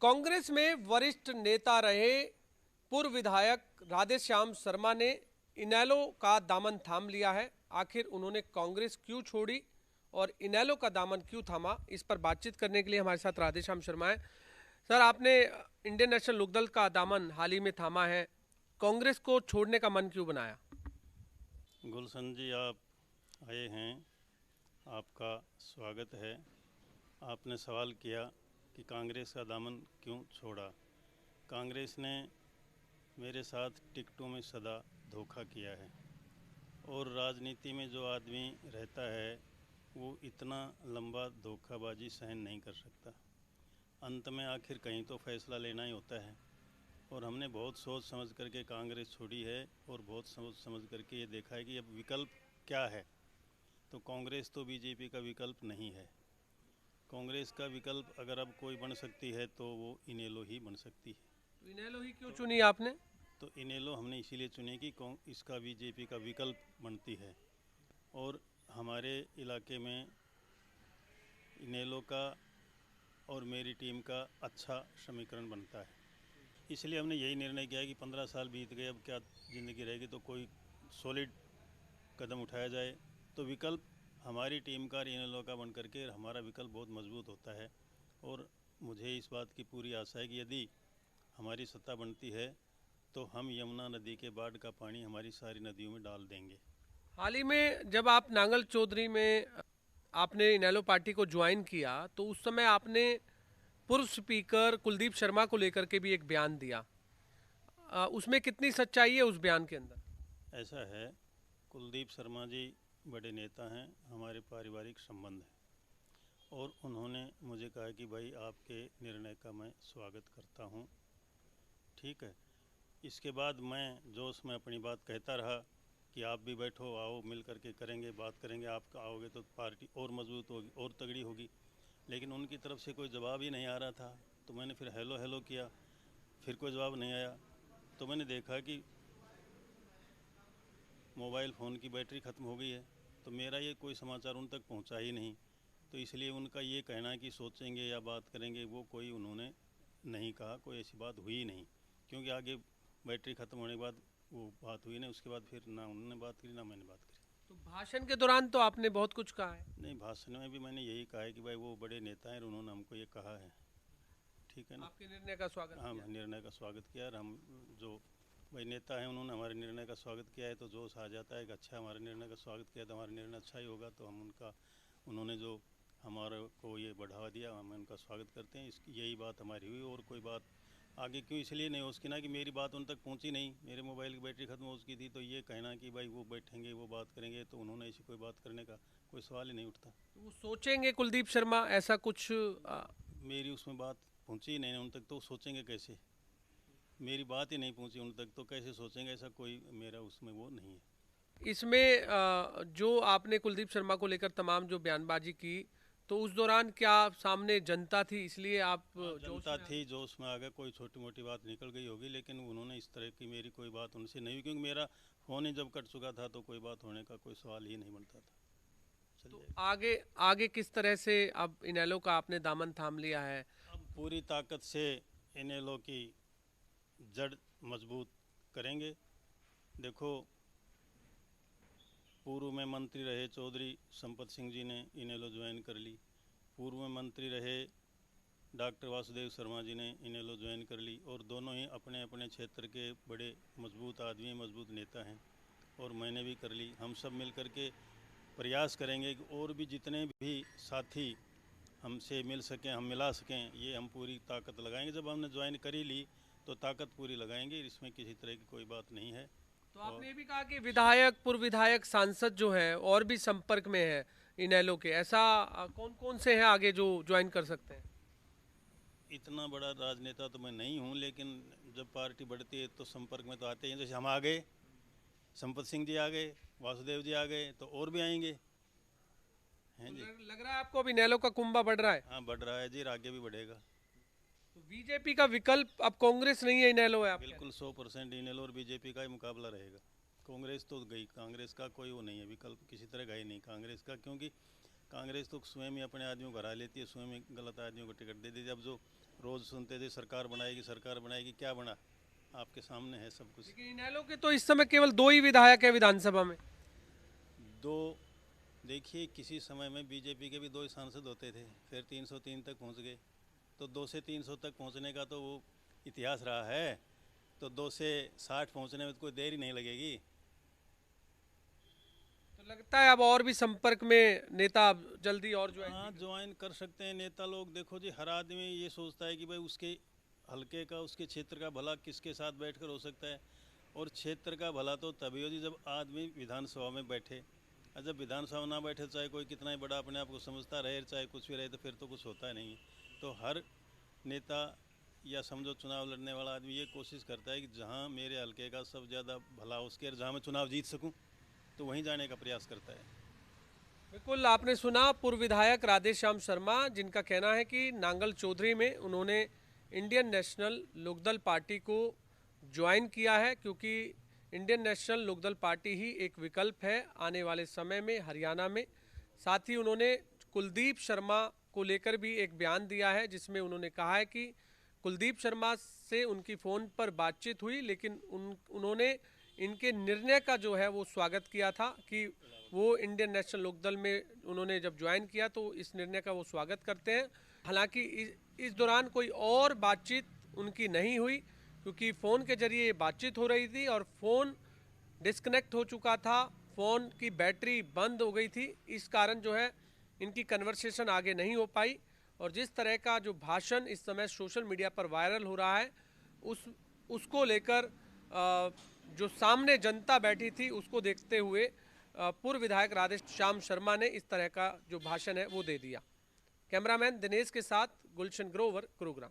कांग्रेस में वरिष्ठ नेता रहे पूर्व विधायक राधेश्याम शर्मा ने इनेलो का दामन थाम लिया है। आखिर उन्होंने कांग्रेस क्यों छोड़ी और इनेलो का दामन क्यों थामा, इस पर बातचीत करने के लिए हमारे साथ राधेश्याम शर्मा है। सर, आपने इंडियन नेशनल लोकदल का दामन हाल ही में थामा है, कांग्रेस को छोड़ने का मन क्यों बनाया? गुलशन जी, आप आए हैं, आपका स्वागत है। आपने सवाल किया कि कांग्रेस का दामन क्यों छोड़ा। कांग्रेस ने मेरे साथ टिकटों में सदा धोखा किया है और राजनीति में जो आदमी रहता है वो इतना लंबा धोखाबाजी सहन नहीं कर सकता। अंत में आखिर कहीं तो फैसला लेना ही होता है और हमने बहुत सोच समझ करके कांग्रेस छोड़ी है और बहुत सोच समझ करके ये देखा है कि अब विकल्प क्या है। तो कांग्रेस तो बीजेपी का विकल्प नहीं है। कांग्रेस का विकल्प अगर अब कोई बन सकती है तो वो इनेलो ही बन सकती है। इनेलो ही क्यों चुनी आपने? तो इनेलो हमने इसीलिए चुनी कि इसका बीजेपी का विकल्प बनती है और हमारे इलाके में इनेलो का और मेरी टीम का अच्छा समीकरण बनता है। इसलिए हमने यही निर्णय किया कि 15 साल बीत गए, अब क्या ज़िंदगी रहेगी, तो कोई सॉलिड कदम उठाया जाए। तो विकल्प हमारी टीम का इनेलो का बन करके हमारा विकल्प बहुत मजबूत होता है और मुझे इस बात की पूरी आशा है कि यदि हमारी सत्ता बनती है तो हम यमुना नदी के बाढ़ का पानी हमारी सारी नदियों में डाल देंगे। हाल ही में जब आप नांगल चौधरी में आपने इनेलो पार्टी को ज्वाइन किया तो उस समय आपने पूर्व स्पीकर कुलदीप शर्मा को लेकर के भी एक बयान दिया। उसमें कितनी सच्चाई है उस बयान के अंदर? ऐसा है, कुलदीप शर्मा जी बड़े नेता हैं, हमारे पारिवारिक संबंध हैं और उन्होंने मुझे कहा कि भाई आपके निर्णय का मैं स्वागत करता हूँ। ठीक है। इसके बाद मैं जोश में अपनी बात कहता रहा कि आप भी बैठो, आओ मिल करके करेंगे, बात करेंगे, आप आओगे तो पार्टी और मजबूत होगी और तगड़ी होगी। लेकिन उनकी तरफ से कोई जवाब ही नहीं आ रहा था। तो मैंने फिर हेलो हेलो किया, फिर कोई जवाब नहीं आया। तो मैंने देखा कि मोबाइल फ़ोन की बैटरी ख़त्म हो गई है, तो मेरा ये कोई समाचार उन तक पहुंचा ही नहीं। तो इसलिए उनका ये कहना है कि सोचेंगे या बात करेंगे, वो कोई उन्होंने नहीं कहा, कोई ऐसी बात हुई नहीं। क्योंकि आगे बैटरी ख़त्म होने के बाद वो बात हुई नहीं, उसके बाद फिर ना उन्होंने बात करी ना मैंने बात करी। तो भाषण के दौरान तो आपने बहुत कुछ कहा है। नहीं, भाषण में भी मैंने यही कहा है कि भाई वो बड़े नेता हैं और उन्होंने हमको ये कहा है। ठीक है ना। आपके निर्णय का स्वागत हाँ, किया। निर्णय का स्वागत किया और हम जो भाई नेता हैं उन्होंने हमारे निर्णय का स्वागत किया है तो जोश आ जाता है कि अच्छा हमारे निर्णय का स्वागत किया तो हमारा निर्णय अच्छा ही होगा। तो हम उनका, उन्होंने जो हमारे को ये बढ़ावा दिया, हम उनका स्वागत करते हैं। इसकी यही बात हमारी हुई और कोई बात आगे क्यों इसलिए नहीं हो सकी ना कि मेरी बात उन तक पहुंची नहीं, मेरे मोबाइल की बैटरी ख़त्म हो चुकी थी। तो ये कहना कि भाई वो बैठेंगे वो बात करेंगे, तो उन्होंने ऐसी कोई बात करने का कोई सवाल ही नहीं उठता। तो वो सोचेंगे कुलदीप शर्मा ऐसा कुछ मेरी उसमें बात पहुंची ही नहीं उन तक, तो सोचेंगे कैसे? मेरी बात ही नहीं पहुंची उन तक तो कैसे सोचेंगे? ऐसा कोई मेरा उसमें वो नहीं है। इसमें जो आपने कुलदीप शर्मा को लेकर तमाम जो बयानबाजी की, तो उस दौरान क्या सामने जनता थी इसलिए आप हाँ, जोश जनता में आ थी, गए? जोश में आ गया, कोई छोटी मोटी बात निकल गई होगी, लेकिन उन्होंने इस तरह की मेरी कोई बात उनसे नहीं हुई क्योंकि मेरा फ़ोन ही जब कट चुका था तो कोई बात होने का कोई सवाल ही नहीं बनता था। चल तो जाएगा। आगे आगे किस तरह से अब इनेलो का आपने दामन थाम लिया है? अब पूरी ताकत से इनेलो की जड़ मजबूत करेंगे। देखो, पूर्व में मंत्री रहे चौधरी संपत सिंह जी ने इनेलो ज्वाइन कर ली। पूर्व में मंत्री रहे डॉक्टर वासुदेव शर्मा जी ने इनेलो ज्वाइन कर ली और दोनों ही अपने अपने क्षेत्र के बड़े मजबूत आदमी, मजबूत नेता हैं और मैंने भी कर ली। हम सब मिल कर के प्रयास करेंगे कि और भी जितने भी साथी हमसे मिल सकें, हम मिला सकें, ये हम पूरी ताकत लगाएंगे। जब हमने ज्वाइन कर ही ली तो ताकत पूरी लगाएंगे, इसमें किसी तरह की कोई बात नहीं है। तो और आपने ये भी कहा कि विधायक, पूर्व विधायक, सांसद जो है और भी संपर्क में है इनेलो के, ऐसा कौन कौन से हैं आगे जो ज्वाइन कर सकते हैं? इतना बड़ा राजनेता तो मैं नहीं हूँ, लेकिन जब पार्टी बढ़ती है तो संपर्क में तो आते हैं। जैसे हम आ गए, संपत सिंह जी आ गए, वासुदेव जी आ गए, तो और भी आएंगे। तो हैं जी। लग रहा है आपको अब इनेलो का कुंभा बढ़ रहा है। हाँ, बढ़ रहा है जी, और आगे भी बढ़ेगा। तो बीजेपी का विकल्प अब कांग्रेस नहीं है, इनेलो है, आप कह रहे बिल्कुल हैं? 100% इनेलो और बीजेपी का ही मुकाबला रहेगा। कांग्रेस तो गई, कांग्रेस का कोई वो नहीं है, विकल्प किसी तरह का ही नहीं कांग्रेस का, क्योंकि कांग्रेस तो स्वयं ही अपने आदमियों को हरा लेती है, स्वयं ही गलत आदमियों को टिकट दे देती है। अब जो रोज़ सुनते थे सरकार बनाएगी, क्या बना? आपके सामने है सब कुछ। लेकिन इनेलो के तो इस समय केवल 2 ही विधायक है विधानसभा में। दो, देखिए किसी समय में बीजेपी के भी 2 ही सांसद होते थे, फिर 303 तक पहुंच गए। तो 2 से 300 तक पहुंचने का तो वो इतिहास रहा है, तो 2 से 60 पहुंचने में तो कोई देर ही नहीं लगेगी। तो लगता है अब और भी संपर्क में नेता जल्दी और हाँ, ज्वाइन कर सकते हैं नेता लोग। देखो जी, हर आदमी ये सोचता है कि भाई उसके हल्के का, उसके क्षेत्र का भला किसके साथ बैठकर हो सकता है, और क्षेत्र का भला तो तभी हो जी जब आदमी विधानसभा में बैठे। और जब विधानसभा ना बैठे, चाहे कोई कितना ही बड़ा अपने आप को समझता रहे, चाहे कुछ भी रहे, तो फिर तो कुछ होता नहीं है। तो हर नेता या समझो चुनाव लड़ने वाला आदमी ये कोशिश करता है कि जहाँ मेरे हल्के का सब ज़्यादा भला हो उसके, जहाँ मैं चुनाव जीत सकूँ, तो वहीं जाने का प्रयास करता है। बिल्कुल, आपने सुना पूर्व विधायक राधेश्याम शर्मा, जिनका कहना है कि नांगल चौधरी में उन्होंने इंडियन नेशनल लोकदल पार्टी को ज्वाइन किया है, क्योंकि इंडियन नेशनल लोकदल पार्टी ही एक विकल्प है आने वाले समय में हरियाणा में। साथ ही उन्होंने कुलदीप शर्मा को लेकर भी एक बयान दिया है, जिसमें उन्होंने कहा है कि कुलदीप शर्मा से उनकी फ़ोन पर बातचीत हुई, लेकिन उन्होंने इनके निर्णय का जो है वो स्वागत किया था कि वो इंडियन नेशनल लोकदल में उन्होंने जब ज्वाइन किया तो इस निर्णय का वो स्वागत करते हैं। हालांकि इस दौरान कोई और बातचीत उनकी नहीं हुई, क्योंकि फ़ोन के जरिए ये बातचीत हो रही थी और फ़ोन डिस्कनेक्ट हो चुका था, फ़ोन की बैटरी बंद हो गई थी। इस कारण जो है इनकी कन्वर्सेशन आगे नहीं हो पाई। और जिस तरह का जो भाषण इस समय सोशल मीडिया पर वायरल हो रहा है, उसको लेकर जो सामने जनता बैठी थी उसको देखते हुए पूर्व विधायक राधेश्याम शर्मा ने इस तरह का जो भाषण है वो दे दिया। कैमरामैन दिनेश के साथ गुलशन ग्रोवर, गुरुग्राम।